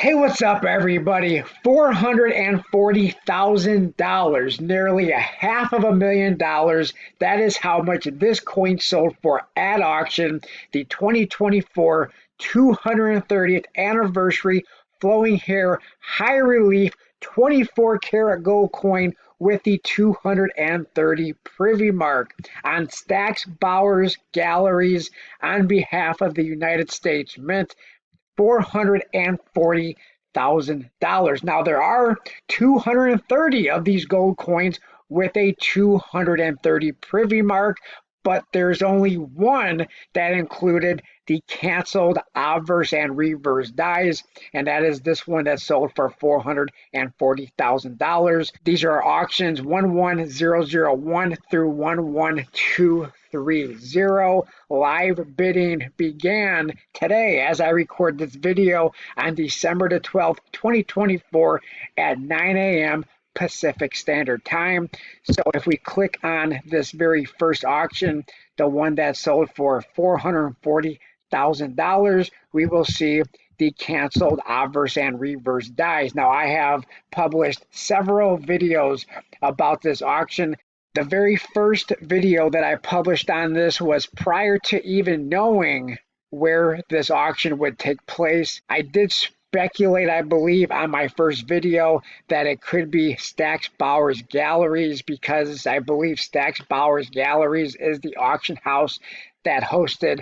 Hey, what's up, everybody? $440,000, nearly a half of $1 million. That is how much this coin sold for at auction. The 2024 230th anniversary flowing hair high relief 24 karat gold coin with the 230 privy mark on Stack's Bowers Galleries on behalf of the United States Mint. $440,000. Now, there are 230 of these gold coins with a 230 privy mark, but there's only one that included the canceled obverse and reverse dies, and that is this one that sold for $440,000. These are auctions 11001 through 11230. Live bidding began today as I record this video on December the 12th, 2024 at 9 a.m. Pacific Standard Time. So if we click on this very first auction, the one that sold for $440,000, we will see the canceled obverse and reverse dies. Now, I have published several videos about this auction. The very first video that I published on this was prior to even knowing where this auction would take place. I did speculate, I believe, on my first video that it could be Stack's Bowers Galleries, because I believe Stack's Bowers Galleries is the auction house that hosted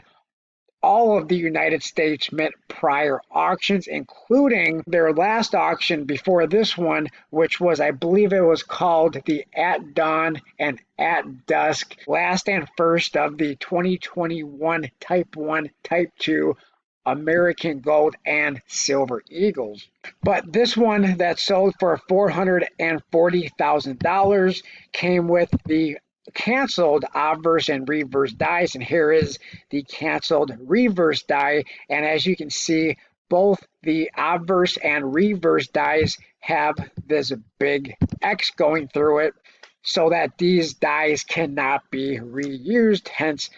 all of the United States Mint prior auctions, including their last auction before this one, which was, I believe it was called the At Dawn and At Dusk, last and first of the 2021 Type 1, Type 2 American Gold and Silver Eagles. But this one that sold for $440,000 came with the canceled obverse and reverse dies, and here is the canceled reverse die. And as you can see, both the obverse and reverse dies have this big X going through it, so that these dies cannot be reused, hence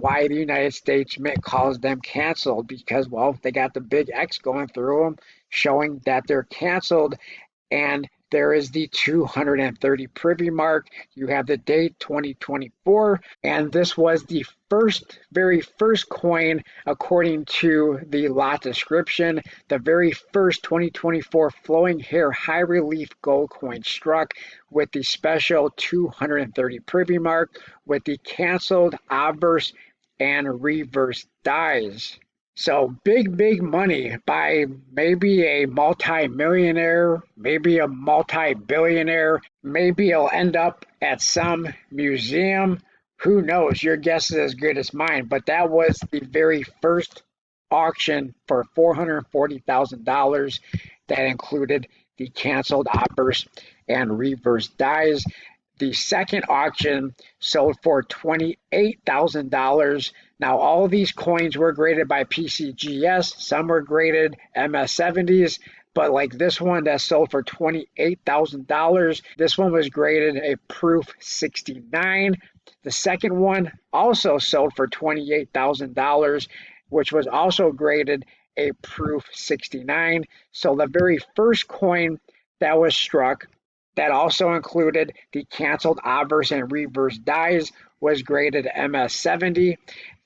why the United States Mint calls them canceled, because, well, they got the big X going through them showing that they're canceled. And there is the 230 privy mark. You have the date 2024, and this was the very first coin, according to the lot description, the very first 2024 flowing hair high relief gold coin struck with the special 230 privy mark with the canceled obverse and reverse dies. So big money by maybe a multi-millionaire, maybe a multi-billionaire. Maybe it'll end up at some museum. Who knows? Your guess is as good as mine. But that was the very first auction for $440,000 that included the canceled obverse and reverse dies. The second auction sold for $28,000. Now, all of these coins were graded by PCGS. Some were graded MS70s, but like this one that sold for $28,000, this one was graded a proof 69. The second one also sold for $28,000, which was also graded a proof 69. So the very first coin that was struck, that also included the canceled obverse and reverse dies, was graded MS70.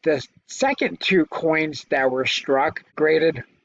The second two coins that were struck,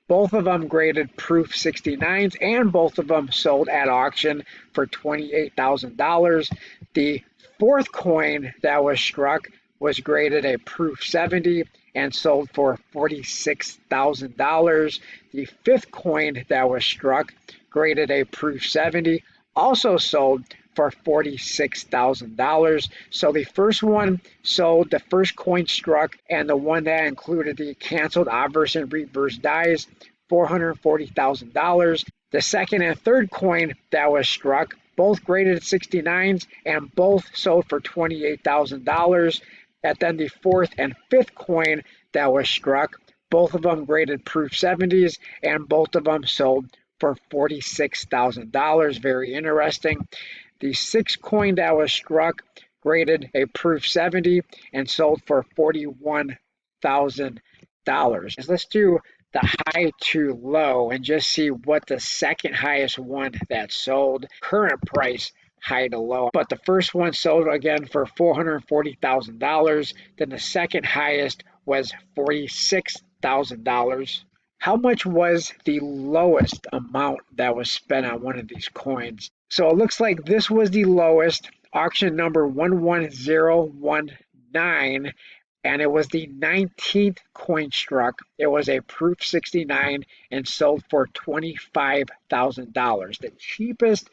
both of them graded proof 69s, and both of them sold at auction for $28,000. The fourth coin that was struck was graded a proof 70 and sold for $46,000. The fifth coin that was struck, graded a proof 70, also sold for $46,000. So the first one sold, the first coin struck, and the one that included the canceled obverse and reverse dies, $440,000. The second and third coin that was struck, both graded 69s, and both sold for $28,000. And then the fourth and fifth coin that was struck, both of them graded proof 70s, and both of them sold for $46,000. Very interesting. The sixth coin that was struck graded a proof 70 and sold for $41,000. Let's do the high to low and just see what the second highest one that sold, current price high to low. But the first one sold again for $440,000. Then the second highest was $46,000. How much was the lowest amount that was spent on one of these coins? So it looks like this was the lowest, auction number 11019, and it was the 19th coin struck. It was a proof 69 and sold for $25,000. The cheapest,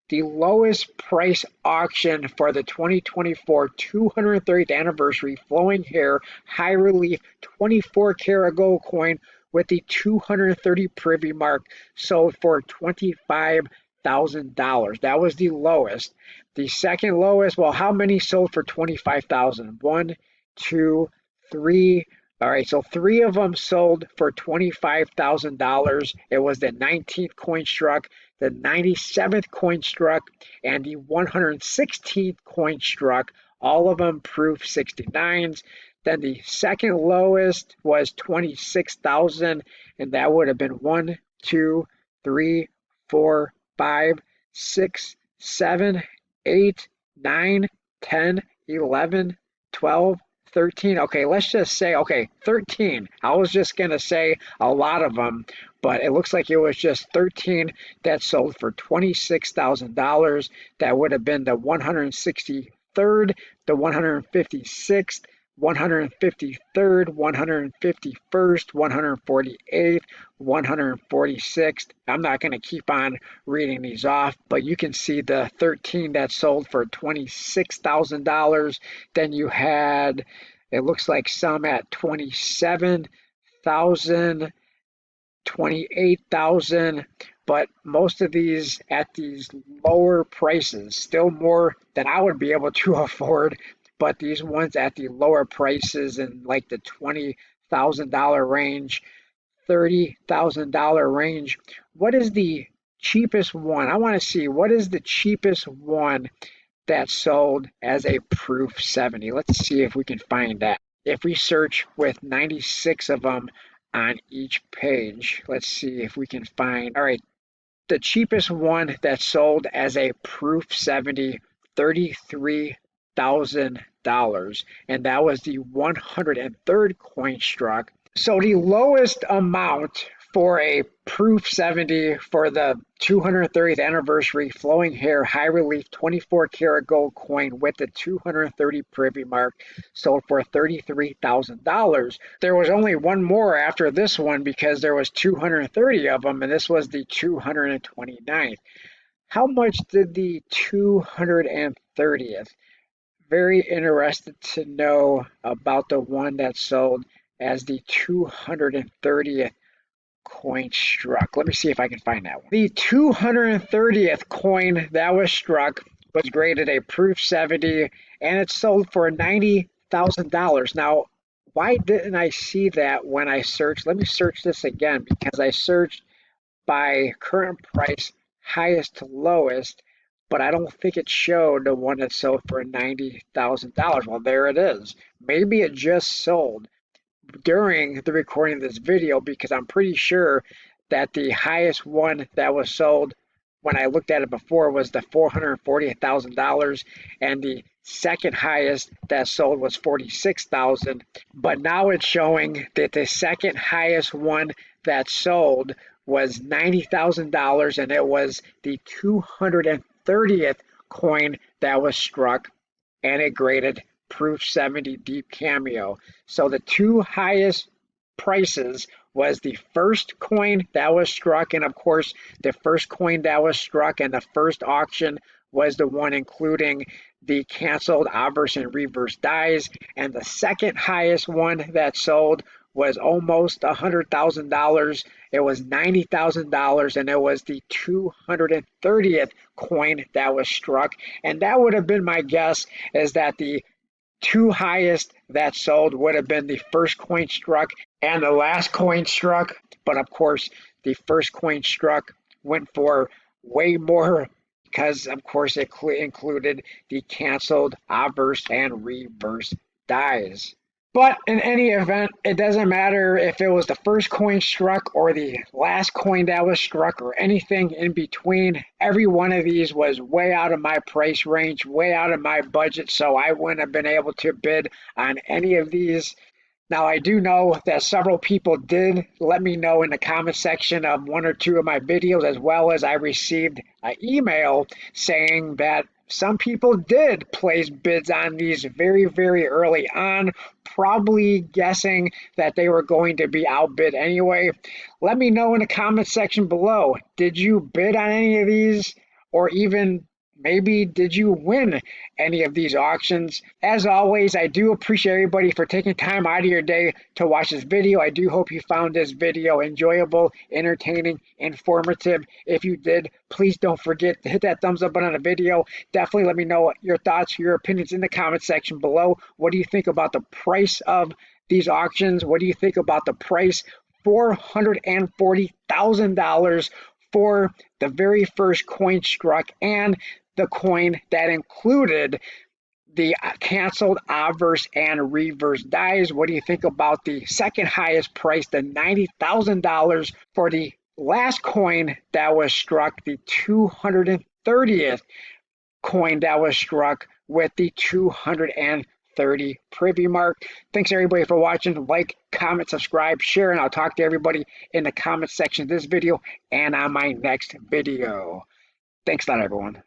the lowest price auction for the 2024 230th anniversary flowing hair high relief 24 karat gold coin with the 230 privy mark sold for $25,000. That was the lowest. The second lowest, well, how many sold for 25,000? 1, 2, 3. All right, so 3 of them sold for $25,000. It was the 19th coin struck, the 97th coin struck, and the 116th coin struck. All of them proof 69s. Then the second lowest was 26,000, and that would have been 1, 2, 3, 4, 5, 6, 7, 8, 9, 10, 11, 12, 13. Okay, let's just say, okay, 13. I was just going to say a lot of them, but it looks like it was just 13 that sold for $26,000. That would have been the 163rd, the 156th, 153rd, 151st, 148th, 146th. I'm not going to keep on reading these off, but you can see the 13 that sold for $26,000. Then you had, it looks like some at 27,000, 28,000, but most of these at these lower prices, still more than I would be able to afford. But these ones at the lower prices in like the $20,000 range, $30,000 range. What is the cheapest one? I want to see what is the cheapest one that sold as a proof 70. Let's see if we can find that. If we search with 96 of them on each page, let's see if we can find. All right, the cheapest one that sold as a proof 70, $33,000, and that was the 103rd coin struck. So the lowest amount for a proof 70 for the 230th anniversary flowing hair high relief 24 karat gold coin with the 230 privy mark sold for $33,000. There was only one more after this one because there was 230 of them, and this was the 229th. How much did the 230th? Very interested to know about the one that sold as the 230th coin struck. Let me see if I can find that one. The 230th coin that was struck was graded a proof 70, and it sold for $90,000. Now, why didn't I see that when I searched? Let me search this again, because I searched by current price, highest to lowest, but I don't think it showed the one that sold for $90,000. Well, there it is. Maybe it just sold during the recording of this video, because I'm pretty sure that the highest one that was sold when I looked at it before was the $440,000, and the second highest that sold was $46,000. But now it's showing that the second highest one that sold was $90,000, and it was the 230th coin that was struck, and it graded proof 70 deep cameo. So the two highest prices was the first coin that was struck, and of course the first coin that was struck and the first auction was the one including the canceled obverse and reverse dies, and the second highest one that sold was almost $100,000. It was $90,000, and it was the 230th coin that was struck. And that would have been my guess, is that the two highest that sold would have been the first coin struck and the last coin struck. But of course, the first coin struck went for way more, because of course it included the canceled obverse and reverse dies. But in any event, it doesn't matter if it was the first coin struck or the last coin that was struck or anything in between. Every one of these was way out of my price range, way out of my budget, so I wouldn't have been able to bid on any of these. Now, I do know that several people did let me know in the comment section of one or two of my videos, as well as I received an email saying that some people did place bids on these very, very early on, probably guessing that they were going to be outbid anyway. Let me know in the comment section below. Did you bid on any of these? Or even maybe did you win any of these auctions? As always, I do appreciate everybody for taking time out of your day to watch this video. I do hope you found this video enjoyable, entertaining, informative. If you did, please don't forget to hit that thumbs up button on the video. Definitely let me know your thoughts, your opinions in the comment section below. What do you think about the price of these auctions? What do you think about the price? $440,000 for the very first coin struck and the coin that included the canceled obverse and reverse dies. What do you think about the second highest price, the $90,000 for the last coin that was struck, the 230th coin that was struck with the 230 privy mark? Thanks everybody for watching. Like, comment, subscribe, share, and I'll talk to everybody in the comment section of this video and on my next video. Thanks a lot, everyone.